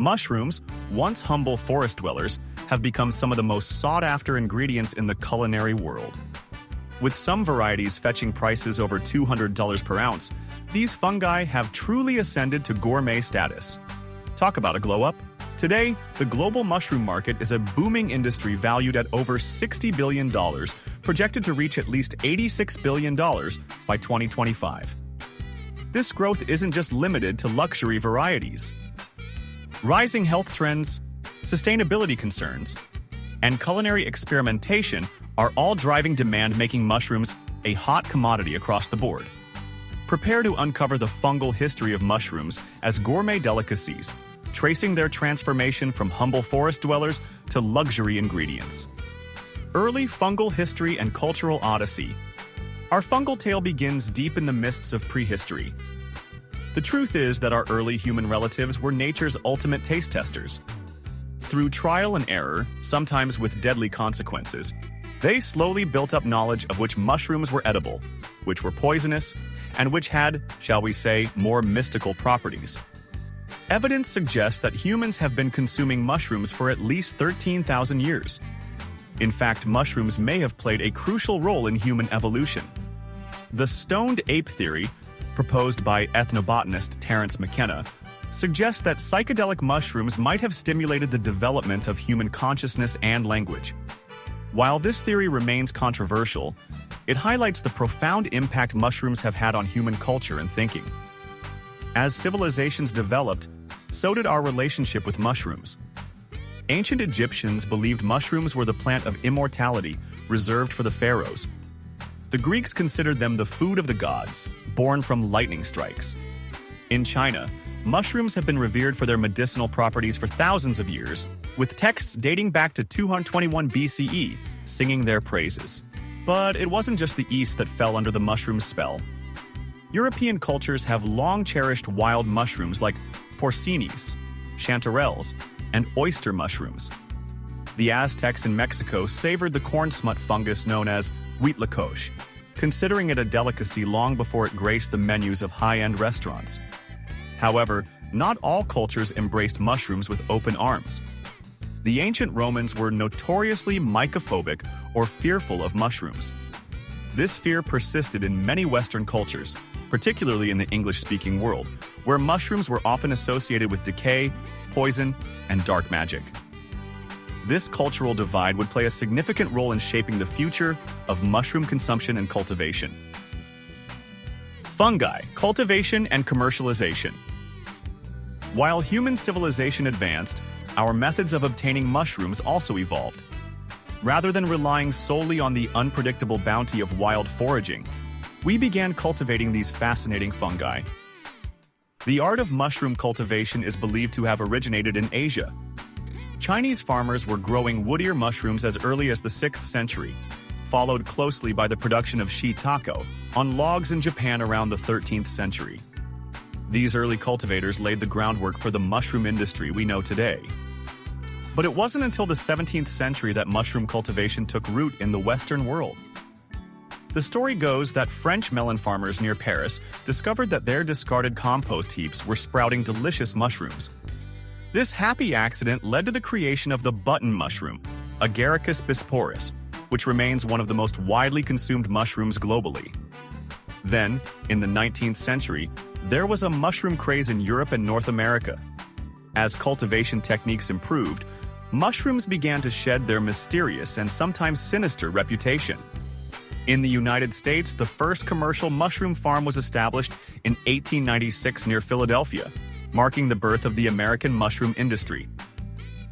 Mushrooms, once humble forest dwellers, have become some of the most sought-after ingredients in the culinary world. With some varieties fetching prices over $200 per ounce, these fungi have truly ascended to gourmet status. Talk about a glow-up. Today, the global mushroom market is a booming industry valued at over $60 billion, projected to reach at least $86 billion by 2025. This growth isn't just limited to luxury varieties. Rising health trends, sustainability concerns, and culinary experimentation are all driving demand, making mushrooms a hot commodity across the board. Prepare to uncover the fungal history of mushrooms as gourmet delicacies, tracing their transformation from humble forest dwellers to luxury ingredients. Early fungal history and cultural odyssey. Our fungal tale begins deep in the mists of prehistory. The truth is that our early human relatives were nature's ultimate taste testers. Through trial and error, sometimes with deadly consequences, they slowly built up knowledge of which mushrooms were edible, which were poisonous, and which had, shall we say, more mystical properties. Evidence suggests that humans have been consuming mushrooms for at least 13,000 years. In fact, mushrooms may have played a crucial role in human evolution. The stoned ape theory, proposed by ethnobotanist Terence McKenna, suggests that psychedelic mushrooms might have stimulated the development of human consciousness and language. While this theory remains controversial, it highlights the profound impact mushrooms have had on human culture and thinking. As civilizations developed, so did our relationship with mushrooms. Ancient Egyptians believed mushrooms were the plant of immortality, reserved for the pharaohs. The Greeks considered them the food of the gods, born from lightning strikes. In China, mushrooms have been revered for their medicinal properties for thousands of years, with texts dating back to 221 BCE singing their praises. But it wasn't just the East that fell under the mushroom spell. European cultures have long cherished wild mushrooms like porcinis, chanterelles, and oyster mushrooms. The Aztecs in Mexico savored the corn smut fungus known as huitlacoche, considering it a delicacy long before it graced the menus of high-end restaurants. However, not all cultures embraced mushrooms with open arms. The ancient Romans were notoriously mycophobic or fearful of mushrooms. This fear persisted in many Western cultures, particularly in the English-speaking world, where mushrooms were often associated with decay, poison, and dark magic. This cultural divide would play a significant role in shaping the future of mushroom consumption and cultivation. Fungi, cultivation, and commercialization. While human civilization advanced, our methods of obtaining mushrooms also evolved. Rather than relying solely on the unpredictable bounty of wild foraging, we began cultivating these fascinating fungi. The art of mushroom cultivation is believed to have originated in Asia. Chinese farmers were growing wood-ear mushrooms as early as the 6th century, followed closely by the production of shiitake on logs in Japan around the 13th century. These early cultivators laid the groundwork for the mushroom industry we know today. But it wasn't until the 17th century that mushroom cultivation took root in the Western world. The story goes that French melon farmers near Paris discovered that their discarded compost heaps were sprouting delicious mushrooms. This happy accident led to the creation of the button mushroom, Agaricus bisporus, which remains one of the most widely consumed mushrooms globally. Then, in the 19th century, there was a mushroom craze in Europe and North America. As cultivation techniques improved, mushrooms began to shed their mysterious and sometimes sinister reputation. In the United States, the first commercial mushroom farm was established in 1896 near Philadelphia, marking the birth of the American mushroom industry.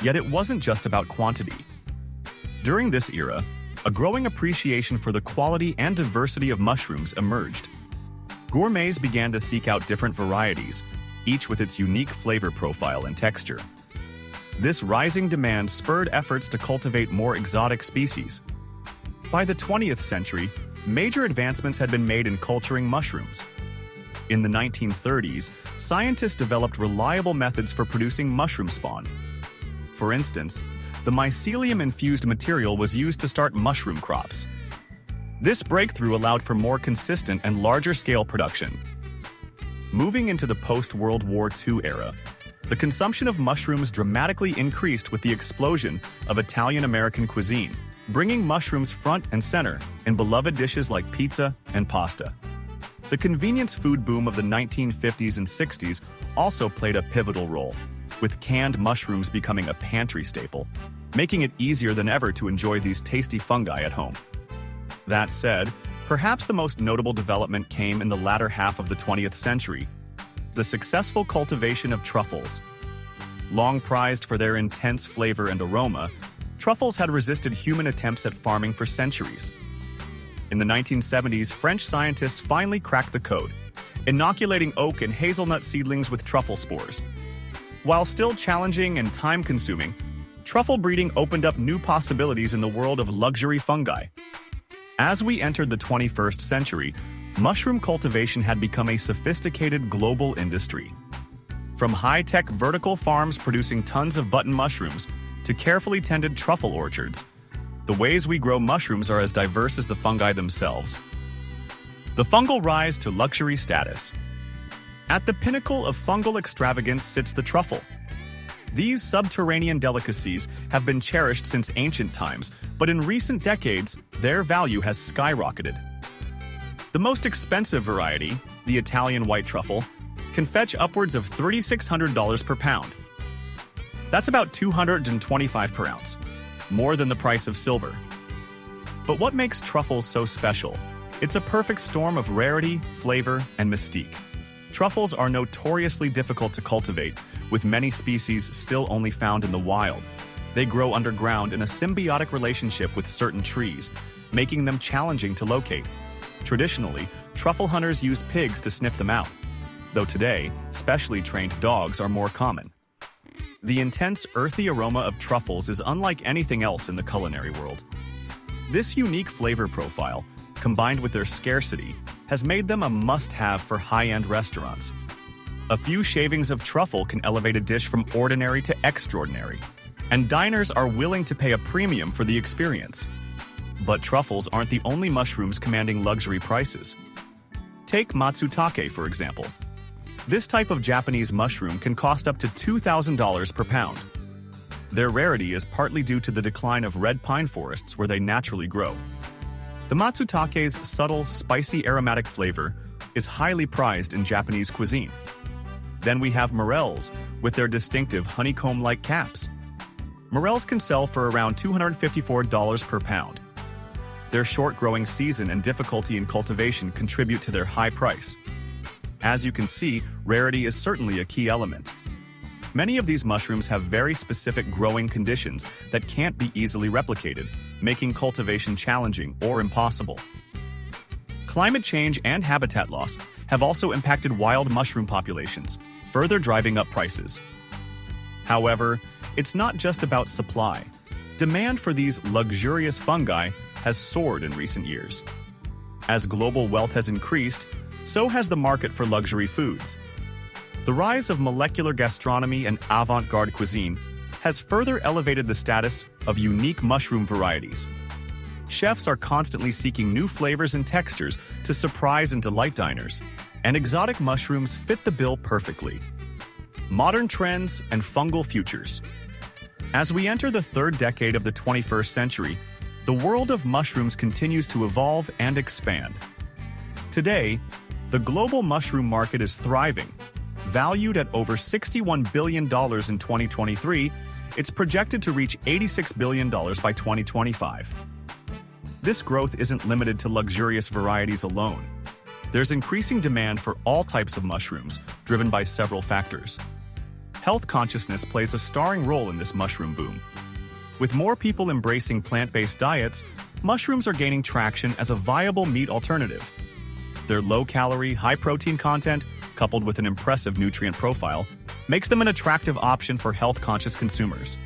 Yet it wasn't just about quantity. During this era, a growing appreciation for the quality and diversity of mushrooms emerged. Gourmets began to seek out different varieties, each with its unique flavor profile and texture. This rising demand spurred efforts to cultivate more exotic species. By the 20th century, major advancements had been made in culturing mushrooms. In the 1930s, scientists developed reliable methods for producing mushroom spawn. For instance, the mycelium-infused material was used to start mushroom crops. This breakthrough allowed for more consistent and larger-scale production. Moving into the post-World War II era, The consumption of mushrooms dramatically increased with the explosion of Italian-American cuisine, bringing mushrooms front and center in beloved dishes like pizza and pasta. The convenience food boom of the 1950s and 60s also played a pivotal role, with canned mushrooms becoming a pantry staple, making it easier than ever to enjoy these tasty fungi at home. That said, perhaps the most notable development came in the latter half of the 20th century: the successful cultivation of truffles. Long prized for their intense flavor and aroma, truffles had resisted human attempts at farming for centuries. In the 1970s, French scientists finally cracked the code, inoculating oak and hazelnut seedlings with truffle spores. While still challenging and time-consuming, truffle breeding opened up new possibilities in the world of luxury fungi. As we entered the 21st century, mushroom cultivation had become a sophisticated global industry. From high-tech vertical farms producing tons of button mushrooms to carefully tended truffle orchards, the ways we grow mushrooms are as diverse as the fungi themselves. The fungal rise to luxury status. At the pinnacle of fungal extravagance sits the truffle. These subterranean delicacies have been cherished since ancient times, but in recent decades, their value has skyrocketed. The most expensive variety, the Italian white truffle, can fetch upwards of $3,600 per pound. That's about $225 per ounce, more than the price of silver. But what makes truffles so special? It's a perfect storm of rarity, flavor, and mystique. Truffles are notoriously difficult to cultivate, with many species still only found in the wild. They grow underground in a symbiotic relationship with certain trees, making them challenging to locate. Traditionally, truffle hunters used pigs to sniff them out, though today, specially trained dogs are more common. The intense, earthy aroma of truffles is unlike anything else in the culinary world. This unique flavor profile, combined with their scarcity, has made them a must-have for high-end restaurants. A few shavings of truffle can elevate a dish from ordinary to extraordinary, and diners are willing to pay a premium for the experience. But truffles aren't the only mushrooms commanding luxury prices. Take matsutake, for example. This type of Japanese mushroom can cost up to $2,000 per pound. Their rarity is partly due to the decline of red pine forests where they naturally grow. The matsutake's subtle, spicy aromatic flavor is highly prized in Japanese cuisine. Then we have morels, with their distinctive honeycomb-like caps. Morels can sell for around $254 per pound. Their short growing season and difficulty in cultivation contribute to their high price. As you can see, rarity is certainly a key element. Many of these mushrooms have very specific growing conditions that can't be easily replicated, making cultivation challenging or impossible. Climate change and habitat loss have also impacted wild mushroom populations, further driving up prices. However, it's not just about supply. Demand for these luxurious fungi has soared in recent years. As global wealth has increased, so has the market for luxury foods. The rise of molecular gastronomy and avant-garde cuisine has further elevated the status of unique mushroom varieties. Chefs are constantly seeking new flavors and textures to surprise and delight diners, and exotic mushrooms fit the bill perfectly. Modern trends and fungal futures. As we enter the third decade of the 21st century, the world of mushrooms continues to evolve and expand. Today, the global mushroom market is thriving. Valued at over $61 billion in 2023, it's projected to reach $86 billion by 2025. This growth isn't limited to luxurious varieties alone. There's increasing demand for all types of mushrooms, driven by several factors. Health consciousness plays a starring role in this mushroom boom. With more people embracing plant-based diets, mushrooms are gaining traction as a viable meat alternative. Their low-calorie, high-protein content, coupled with an impressive nutrient profile, makes them an attractive option for health-conscious consumers.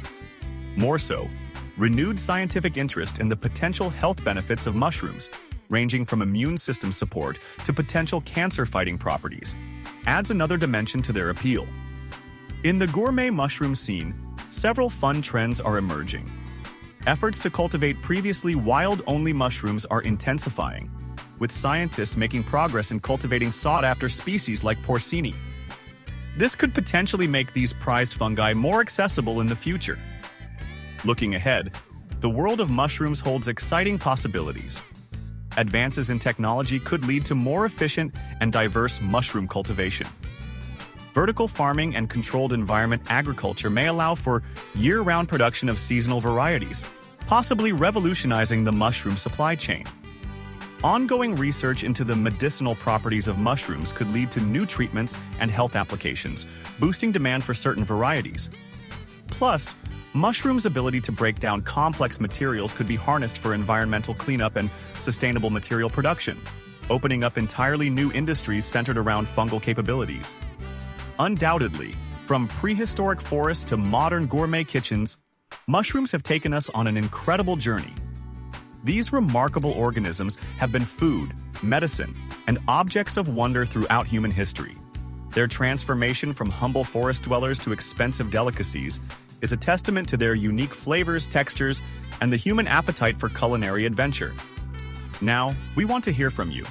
More so, renewed scientific interest in the potential health benefits of mushrooms, ranging from immune system support to potential cancer-fighting properties, adds another dimension to their appeal. In the gourmet mushroom scene, several fun trends are emerging. Efforts to cultivate previously wild-only mushrooms are intensifying, with scientists making progress in cultivating sought-after species like porcini. This could potentially make these prized fungi more accessible in the future. Looking ahead, the world of mushrooms holds exciting possibilities. Advances in technology could lead to more efficient and diverse mushroom cultivation. Vertical farming and controlled environment agriculture may allow for year-round production of seasonal varieties, possibly revolutionizing the mushroom supply chain. Ongoing research into the medicinal properties of mushrooms could lead to new treatments and health applications, boosting demand for certain varieties. Plus, mushrooms' ability to break down complex materials could be harnessed for environmental cleanup and sustainable material production, opening up entirely new industries centered around fungal capabilities. Undoubtedly, from prehistoric forests to modern gourmet kitchens, mushrooms have taken us on an incredible journey. These remarkable organisms have been food, medicine, and objects of wonder throughout human history. Their transformation from humble forest dwellers to expensive delicacies is a testament to their unique flavors, textures, and the human appetite for culinary adventure. Now, we want to hear from you.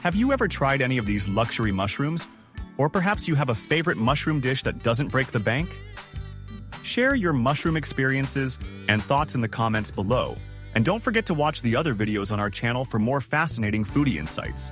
Have you ever tried any of these luxury mushrooms? Or perhaps you have a favorite mushroom dish that doesn't break the bank? Share your mushroom experiences and thoughts in the comments below. And don't forget to watch the other videos on our channel for more fascinating foodie insights.